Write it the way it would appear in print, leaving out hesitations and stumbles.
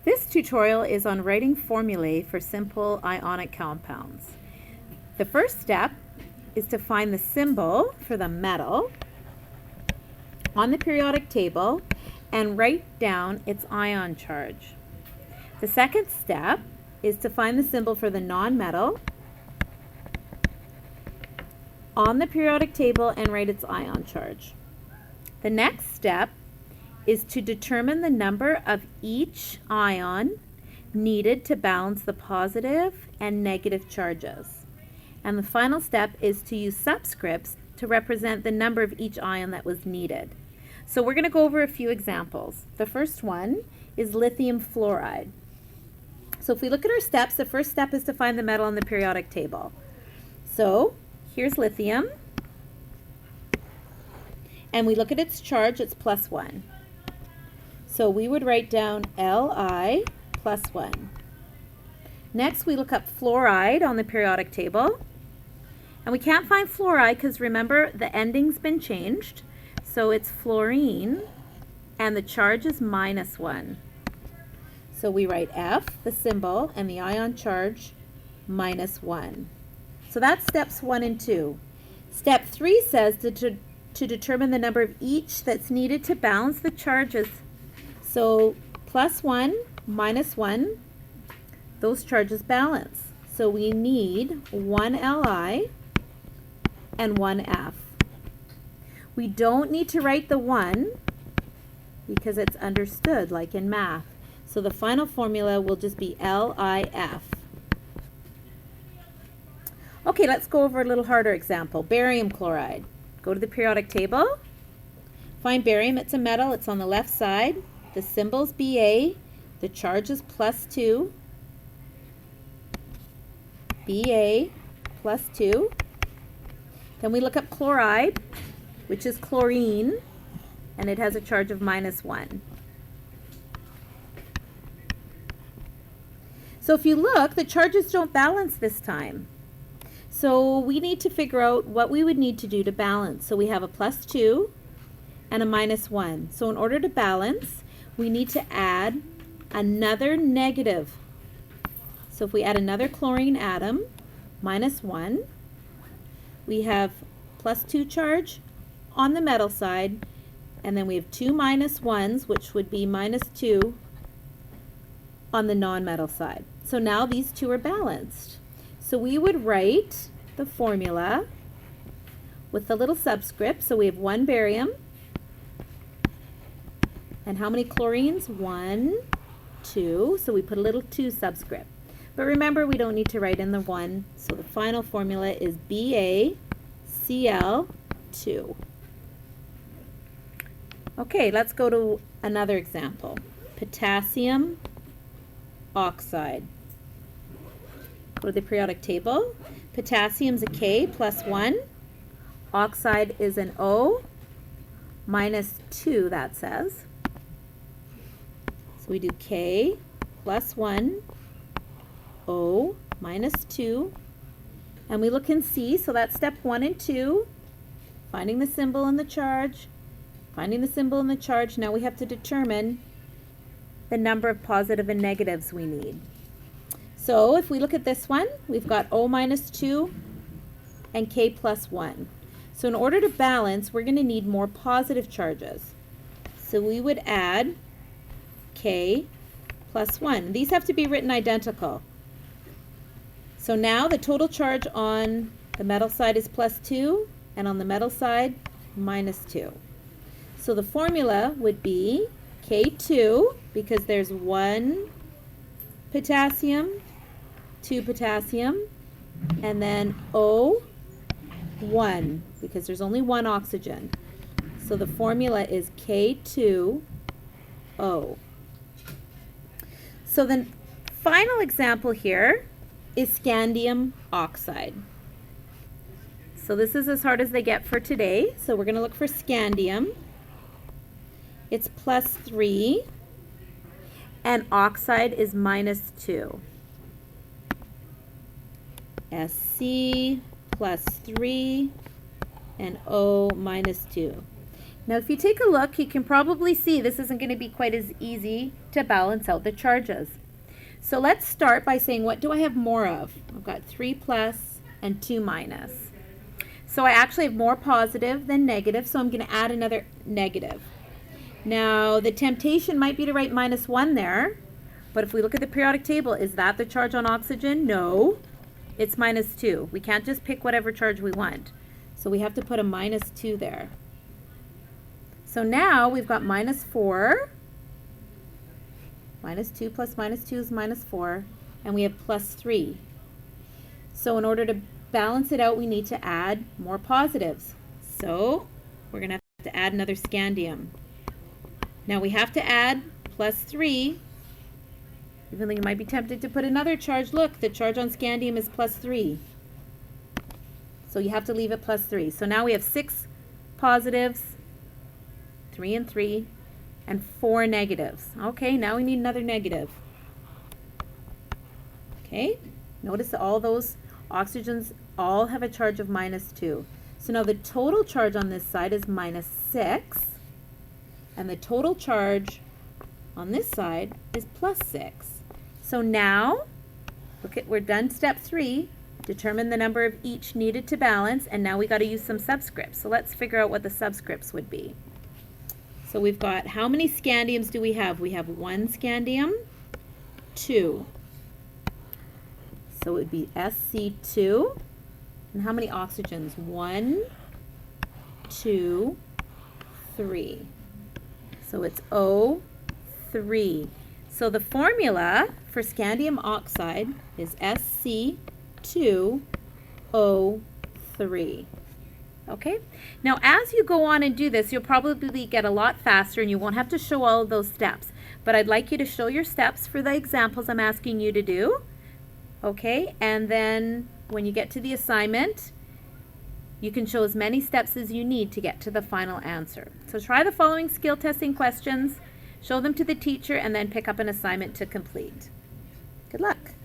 This tutorial is on writing formulae for simple ionic compounds. The first step is to find the symbol for the metal on the periodic table and write down its ion charge. The second step is to find the symbol for the nonmetal on the periodic table and write its ion charge. The next step is to determine the number of each ion needed to balance the positive and negative charges. And the final step is to use subscripts to represent the number of each ion that was needed. So we're going to go over a few examples. The first one is lithium fluoride. So if we look at our steps, the first step is to find the metal on the periodic table. So here's lithium. And we look at its charge, it's +1. So we would write down Li +1. Next, we look up fluoride on the periodic table. And we can't find fluoride because remember, the ending's been changed. So it's fluorine, and the charge is -1. So we write F, the symbol, and the ion charge, -1. So that's steps 1 and 2. Step 3 says to determine the number of each that's needed to balance the charges. So +1, -1, those charges balance. So we need 1 Li and 1 F. We don't need to write the 1 because it's understood like in math. So the final formula will just be LiF. Okay, let's go over a little harder example. Barium chloride. Go to the periodic table. Find barium, it's a metal, it's on the left side. The symbol's Ba, the charge is +2. Ba +2. Then we look up chloride, which is chlorine, and it has a charge of -1. So if you look, the charges don't balance this time. So we need to figure out what we would need to do to balance. So we have a +2 and a -1. So in order to balance, we need to add another negative. So if we add another chlorine atom, -1, we have +2 charge on the metal side, and then we have 2 -1s, which would be -2 on the nonmetal side. So now these two are balanced. So we would write the formula with the little subscript. So we have 1 barium. And how many chlorines? 1, 2. So we put a little 2 subscript. But remember, we don't need to write in the 1. So the final formula is BaCl2. Okay, let's go to another example. Potassium oxide. Go to the periodic table. Potassium's a K +1. Oxide is an O -2, that says. So we do K +1, O -2, and we look and see. So that's step 1 and 2, finding the symbol and the charge, finding the symbol and the charge. Now we have to determine the number of positive and negatives we need. So if we look at this one, we've got O -2 and K +1. So in order to balance, we're going to need more positive charges. So we would add K +1. These have to be written identical. So now the total charge on the metal side is +2, and on the metal side, -2. So the formula would be K2, because there's 1 potassium, 2 potassium, and then O1, because there's only 1 oxygen. So the formula is K2O. So the final example here is scandium oxide. So this is as hard as they get for today. So we're going to look for scandium. It's +3, and oxide is -2. Sc +3 and O -2. Now if you take a look, you can probably see this isn't going to be quite as easy to balance out the charges. So let's start by saying, what do I have more of? I've got 3 plus and 2 minus. So I actually have more positive than negative, so I'm going to add another negative. Now the temptation might be to write minus 1 there, but if we look at the periodic table, is that the charge on oxygen? No, it's minus 2. We can't just pick whatever charge we want. So we have to put a minus 2 there. So now we've got minus 4. Minus 2 plus minus 2 is minus 4. And we have plus 3. So in order to balance it out, we need to add more positives. So we're going to have to add another scandium. Now we have to add plus 3. Even though you might be tempted to put another charge. Look, the charge on scandium is plus 3. So you have to leave it plus 3. So now we have 6 positives, 3 and 3, and 4 negatives. Okay, now we need another negative. Okay, notice that all those oxygens all have a charge of minus 2. So now the total charge on this side is minus 6, and the total charge on this side is plus 6. So now, we're done step 3. Determine the number of each needed to balance, and now we got to use some subscripts. So let's figure out what the subscripts would be. So we've got, how many scandiums do we have? We have 1 scandium, 2. So it would be Sc2. And how many oxygens? 1, 2, 3. So it's O3. So the formula for scandium oxide is Sc2O3. Okay? Now as you go on and do this, you'll probably get a lot faster and you won't have to show all of those steps. But I'd like you to show your steps for the examples I'm asking you to do. Okay? And then when you get to the assignment, you can show as many steps as you need to get to the final answer. So try the following skill testing questions, show them to the teacher, and then pick up an assignment to complete. Good luck.